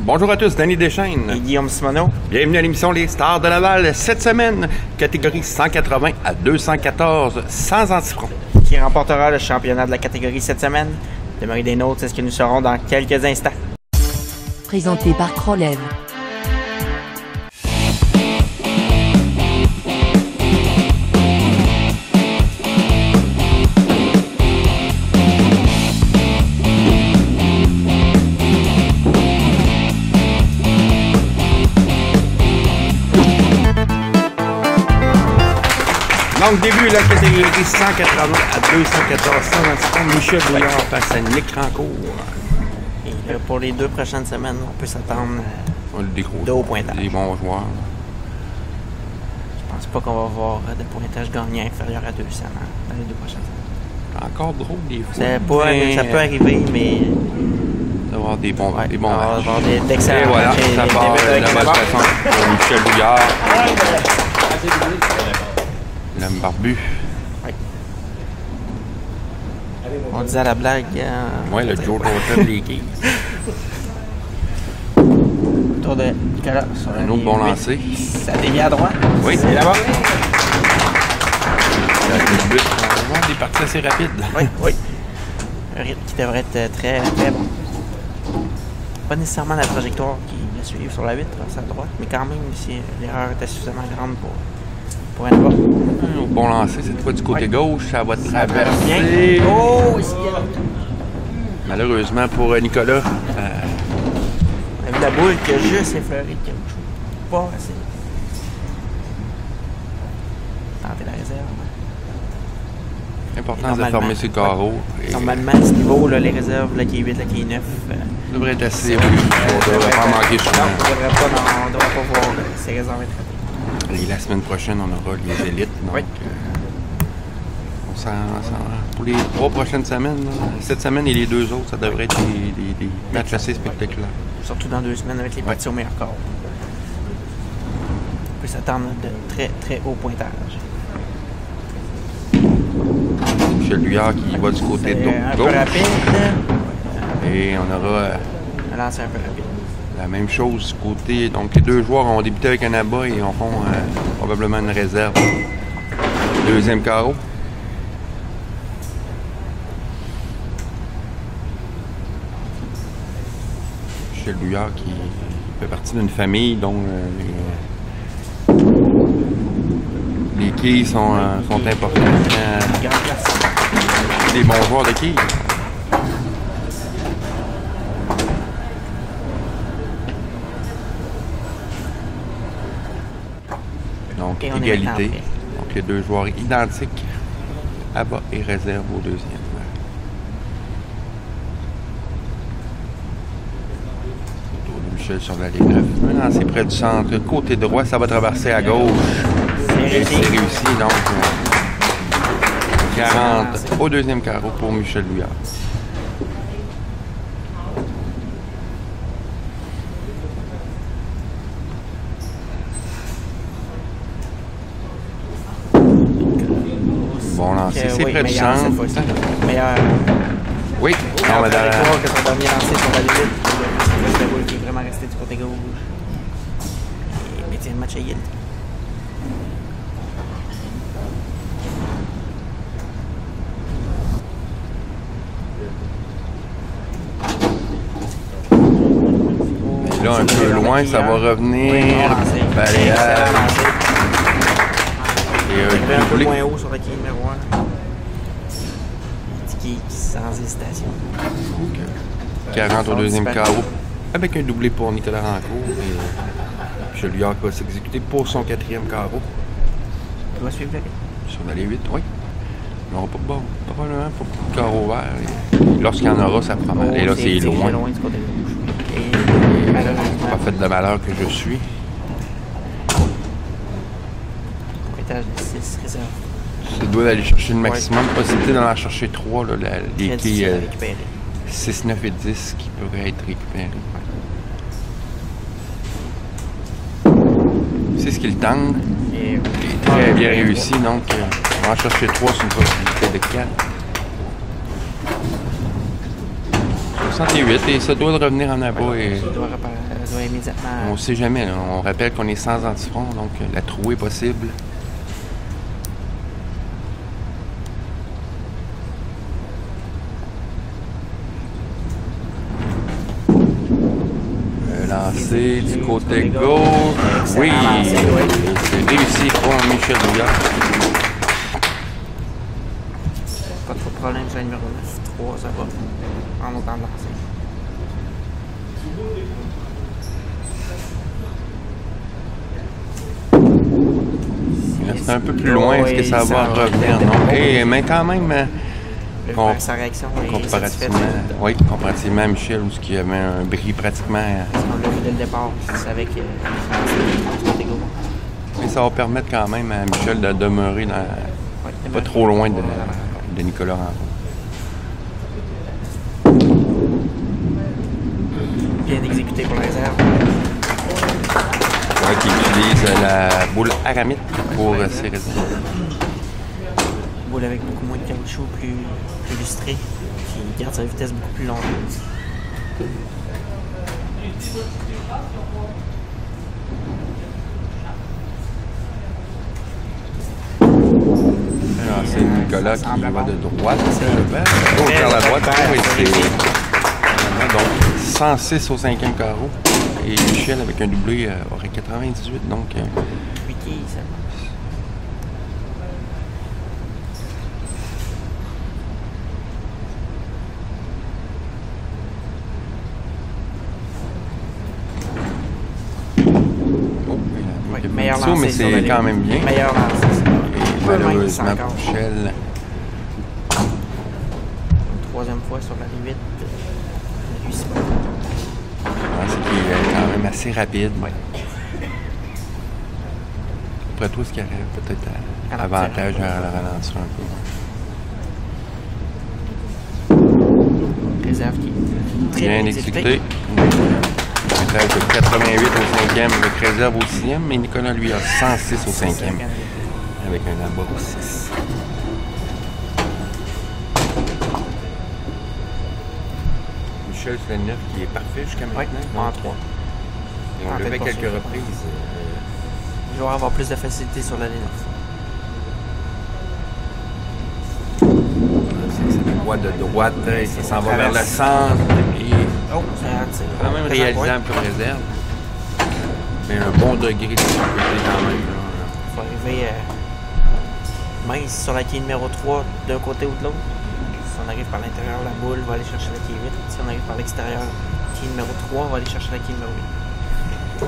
Bonjour à tous, Danny Deschaines. Et Guillaume Simoneau. Bienvenue à l'émission Les Stars de Laval. Cette semaine, catégorie 180 à 214, sans antifront. Qui remportera le championnat de la catégorie cette semaine? Demeurez des nôtres, c'est ce que nous serons dans quelques instants. Présenté par Crolev. Donc, début de la catégorie 180 à 214, sans antifront. Michel Bouillard face à Nick Rancourt. Et pour les 2 prochaines semaines, on peut s'attendre Des hauts pointages. Des bons joueurs. Je pense pas qu'on va voir de pointage gagnant inférieur à 200 dans les 2 prochaines semaines. Encore drôle des fois. Ça peut arriver, mais... Ça va avoir des bons matchs. On va avoir d'excellents Et voilà, matchs. ça part de la bonne façon pour Michel Bouillard. L'homme barbu. Oui. On disait à la blague... Ouais, le Joe Rotten des Keys. Tour de Nicolas. Un autre bon lancé. Ça dévie à droite. Oui. C'est là-bas. On va avoir des parties assez rapides. Oui, oui. Un rythme qui devrait être très, très bon. Pas nécessairement la trajectoire qui va suivre sur la vitre, à droite, mais quand même, si l'erreur était suffisamment grande pour un droit. Un bon lancé, cette fois du côté gauche, ça va traverser. Bien. Oh, ici. Malheureusement pour Nicolas. On a vu la boule qui a juste effleuré le caoutchouc. Pas assez. Tenter la réserve. Important de fermer ses carreaux. Normalement, à ce niveau, là, les réserves, là, qui est 8, là, qui est 9. Ça devrait être assez. On ne devrait pas manquer souvent. Non, on ne devrait pas voir ces réserves être ratées. Et la semaine prochaine, on aura les élites. Donc, oui. Pour les 3 prochaines semaines, là, cette semaine et les 2 autres, ça devrait être des matchs assez spectaculaires. Surtout dans 2 semaines avec les parties au meilleur corps. On peut s'attendre de très, très hauts pointages. Michel Bouillard qui va du côté de un gauche. peu rapide. Et on aura Un lancer un peu rapide. la même chose du côté. Donc les 2 joueurs ont débuté avec un abat et en font probablement une réserve. Deuxième carreau. Michel Bouillard qui fait partie d'une famille dont les quilles sont importants. Grande place. Des bons joueurs de quilles. Donc Et on est égalité. maintenant prêt. Donc les 2 joueurs identiques. Abat et réserve au deuxième. Michel sur la ligne 9. Maintenant, c'est près du centre. Côté droit, ça va traverser à gauche. Et c'est réussi, donc 40 au deuxième carreau pour Michel Bouillard. Bon lancé, c'est près du centre. Meilleur. Oui, Non, mais dans que son dernier lancé sur la limite. La boule qui est vraiment restée du côté gauche. Et maintient le match à égalité. Là, un peu loin, ça va revenir. Balayage. Et Un peu doublé. moins haut sur la quille numéro 1. Qui sans hésitation. 40 au deuxième carreau. Avec un doublé pour Nicolas Rancourt. Et Michel Bouillard va s'exécuter pour son 4e carreau. Il doit suivre le rythme. Sur l'allée 8, oui. On n'aura pas de bon. Probablement pas beaucoup de carreaux verts. Lorsqu'il y en aura, ça prend mal. Et là, c'est loin. loin du côté gauche. Et malheureusement, pas fait de malheur que je suis. pointage de 6 réserves. Ça doit aller chercher le maximum. Possibilité d'en chercher 3. Là, les Très quilles difficile à récupérer. 6, 9 et 10 qui pourraient être récupérés. C'est ce qu'il tente. Et Très bien réussi. Donc, on va en chercher 3 sur une possibilité de 4. 68 et ça doit revenir en abat. Et il doit immédiatement. On ne sait jamais. Là. On rappelle qu'on est sans antifront, donc la trouée est possible. Lancé du côté gauche. Oui, c'est réussi pour Michel Douillard. Pas trop de problème sur la numéro 9. 3, ça va. En autant de lancer. C'est un peu plus loin. Est-ce que ça va revenir? Non. Et, mais quand même, sa réaction comparativement à Michel, où il y avait un bris pratiquement. On l'a vu dès le départ, il savait que c'était gros. Mais ça va permettre quand même à Michel de demeurer pas trop loin de Nicolas Rancourt. Bien exécuté pour la réserve. Ouais, qui utilise la boule aramite pour ses réserves. Boule avec beaucoup moins de caoutchouc, plus lustré, qui garde sa vitesse beaucoup plus longtemps. Alors, c'est Nicolas qui va de droite. Gauche vers la droite. Donc, 106 au 5e carreau. Et Michel, avec un doublé, aurait 98. Donc, 8 quilles, ça. Meilleur lancé, mais c'est quand même bien. Meilleur lancé. Et malheureusement, Michel. Troisième fois sur la 8. C'est qu'il est quand même assez rapide. Ouais. Après tout, ce qui arrive, peut-être avantage à la ralentir un peu. Réserve qui est bien exécuté. Avantage de 88 au 5e avec réserve au 6e, mais Nicolas, lui, a 106 au 5e avec un abat au 6. Michel, c'est le 9 qui est parfait jusqu'à maintenant. Oui, en 3. Et on l'a fait quelques reprises. Il va avoir plus de facilité sur la ligne. C'est la voie de droite, et ça s'en va vers le centre. Et c'est quand même réalisable comme réserve. Mais un bon degré de sécurité quand même. Il faut arriver mince sur la quille numéro 3 d'un côté ou de l'autre. Si on arrive par l'intérieur, la boule va aller chercher la quille 8. Si on arrive par l'extérieur, la quille numéro 3 va aller chercher la quille numéro 8.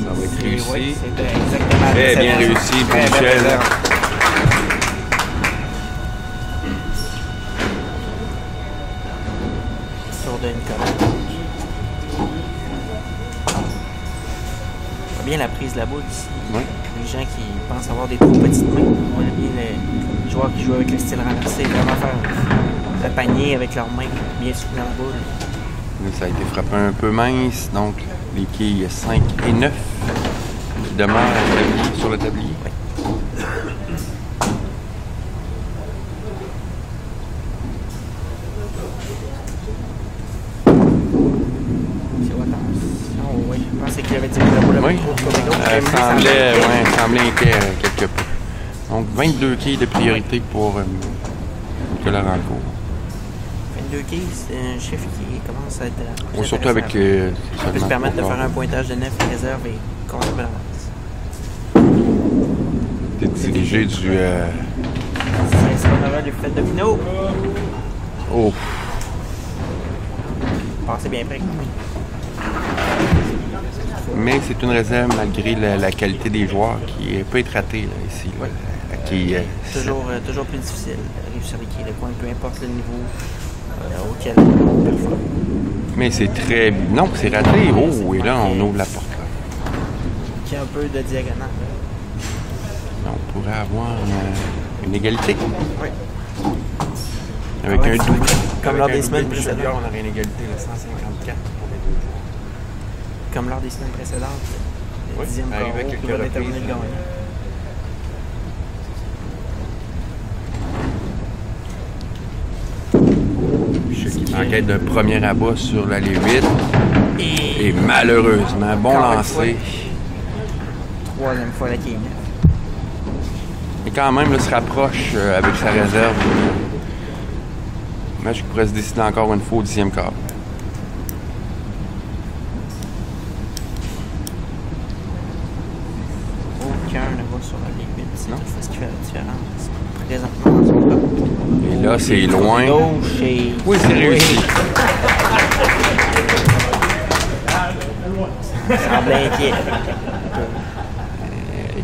Ça va être réussi. Oui, c'était exactement très bien réussi pour Michel. Tour de Nicolas. On voit bien la prise de la boule ici. Oui. Les gens qui pensent avoir des trop petites mains. On voit bien les joueurs qui jouent avec le style renversé, vraiment faire le panier avec leurs mains, bien soutenir la boule. Ça a été frappé un peu mince, donc les quilles 5 et 9 demeurent sur le tablier. Oui. Oui, je pensais qu'il avait tiré la boule oui. Semblait inquiet quelque peu. Donc 22 quilles de priorité pour Nicolas Rancourt. 22 quilles, c'est un chiffre qui commence à être surtout avec ça peut se permettre de faire un pointage de 9 réserve et contre balance. T'es dirigé du... C'est l'honneur du fait domino. Oh! Passez bien près. Mais c'est une réserve malgré la qualité des joueurs qui peut être ratée là, ici. Là, toujours plus difficile d'arriver sur les points, peu importe le niveau auquel on performe. Mais c'est très... Non, c'est raté. Oh, et là, on ouvre la porte. Là. Qui a un peu de diagonale. On pourrait avoir une égalité. Oui. Avec un double. Comme lors des semaines précédentes. On aurait une égalité de 154 pour les deux joueurs. Comme lors des semaines précédentes. Le 10e carreau qui va déterminer le gagnant. que... En quête d'un premier abat sur l'allée 8. Et malheureusement, bon lancé. Troisième fois la qui est neuf. Et quand même, là, se rapproche avec sa réserve. Le match pourrait se décider encore une fois au 10e quart. Aucun ne va sur la ligne 8. C'est tout ce qui fait la différence. Présentement dans son top. Et là, c'est loin. Gauche et... Oui, c'est réussi. Il semble inquiet.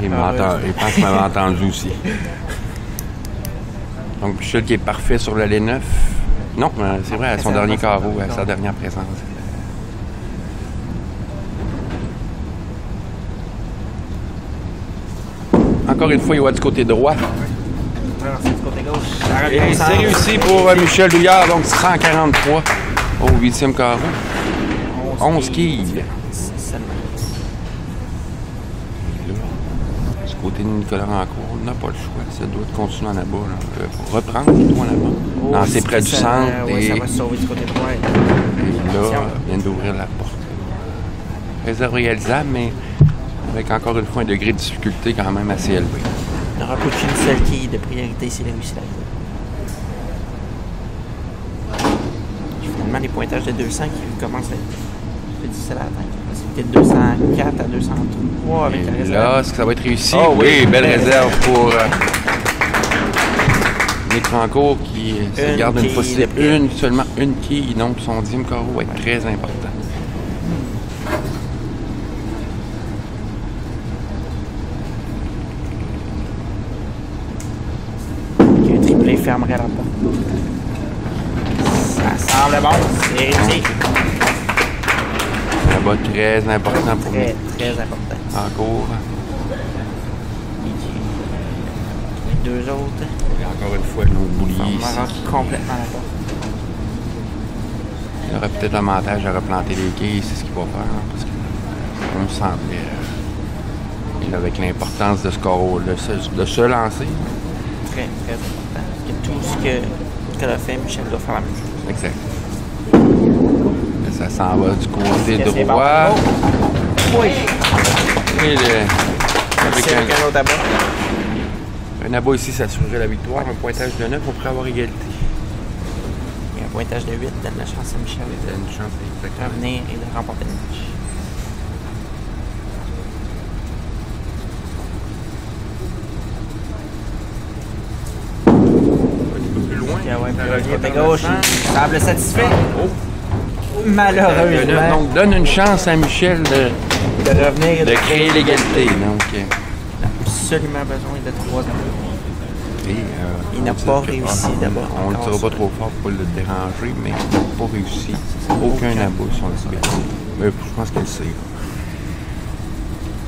Il pense qu'il m'avait entendu aussi. Donc, Michel qui est parfait sur l'allée 9. Non, c'est vrai, à son dernier carreau, à sa dernière présence. Encore une fois, il va du côté droit. C'est du côté gauche. Et c'est réussi pour Michel Douillard, donc 143 au 8e carreau. 11 quilles. Du côté de Nicolas Rancourt, on n'a pas le choix. Ça doit continuer en abat. Pour reprendre tout en abat. Lancer près du centre. Oui, ça va se sauver du côté droit. Et là, il vient d'ouvrir la porte. Réserve réalisable, mais avec encore une fois un degré de difficulté quand même assez élevé. Il n'aura plus qu'une seule quille de priorité s'il réussit la réserve. Finalement, les pointages de 200 qui commencent à être plus difficiles à atteindre. C'était de 204 à 203 avec la réserve. Là, est-ce que ça va être réussi? Oh, oui, belle réserve pour Nick Rancourt qui se garde une possibilité. Seulement une quille, donc son 10e carreau va être très important. Un triplé fermerait la porte. Ça semble bon, c'est réussi. Un bas très important pour lui. Très important. Encore. Les deux autres. Et encore une fois, nos bouliers ici. On va complètement la porte. Il aurait peut-être l'avantage à replanter les quilles, c'est ce qu'il va faire. Hein, parce qu'on semblait. Et là, avec l'importance de ce carreau, de se lancer. Très, très important. Et tout ce que a fait, Michel doit faire la même chose. Exact. Ça s'en va du côté droit. Bon. Oui. Et avec un autre abat. un abat ici, ça assurerait la victoire. Un pointage de 9, on pourrait avoir égalité. Et un pointage de 8 donne la chance à Michel Il y a une chance de revenir et de remporter le match. Plus loin. Côté gauche, il semble satisfait. Malheureusement. Donc, donne une chance à Michel de revenir et de créer l'égalité. Donc, il a absolument besoin de 3 abats. Il n'a pas réussi d'abord. On ne le dira pas trop fort pour le déranger, mais il n'a pas réussi. Aucun abat sur le CBT. Mais je pense qu'il le sait.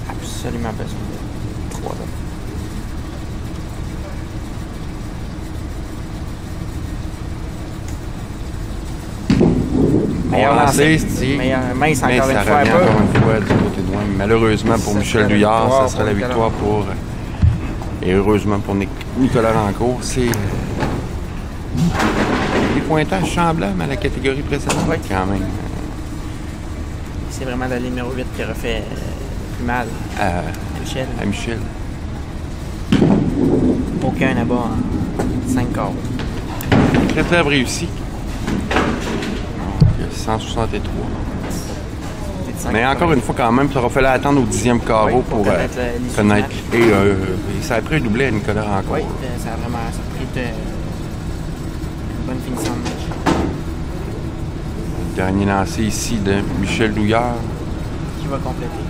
Absolument besoin de 3 abats. Meilleur lancé, mince mais encore ça une fois. revient encore une fois du côté droit. Malheureusement pour Michel Douillard, ça sera la victoire pour... Et heureusement pour Nicolas Rancourt, c'est des pointages semblables à la catégorie précédente quand même. C'est vraiment la ligne numéro 8 qui aurait fait plus mal à Michel. Aucun abat en 5 carreaux. Réserve réussi. 163. Mais encore une fois, quand même, ça aura fallu attendre au 10e carreau pour connaître. Et ça a pris un doublé à Nicolas Rancourt. Oui, ça a vraiment pris une bonne finition de match. Le dernier lancé ici de Michel Douillard. Qui va compléter.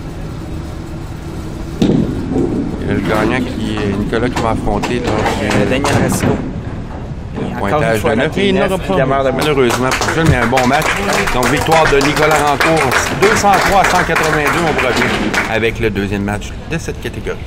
Et le gagnant qui est Nicolas qui va affronter Daniel Racicot. Pointage de 9 et il n'aura pas malheureusement pour Michel, mais un bon match. Donc victoire de Nicolas Rancourt 203 à 182, on revient avec le deuxième match de cette catégorie.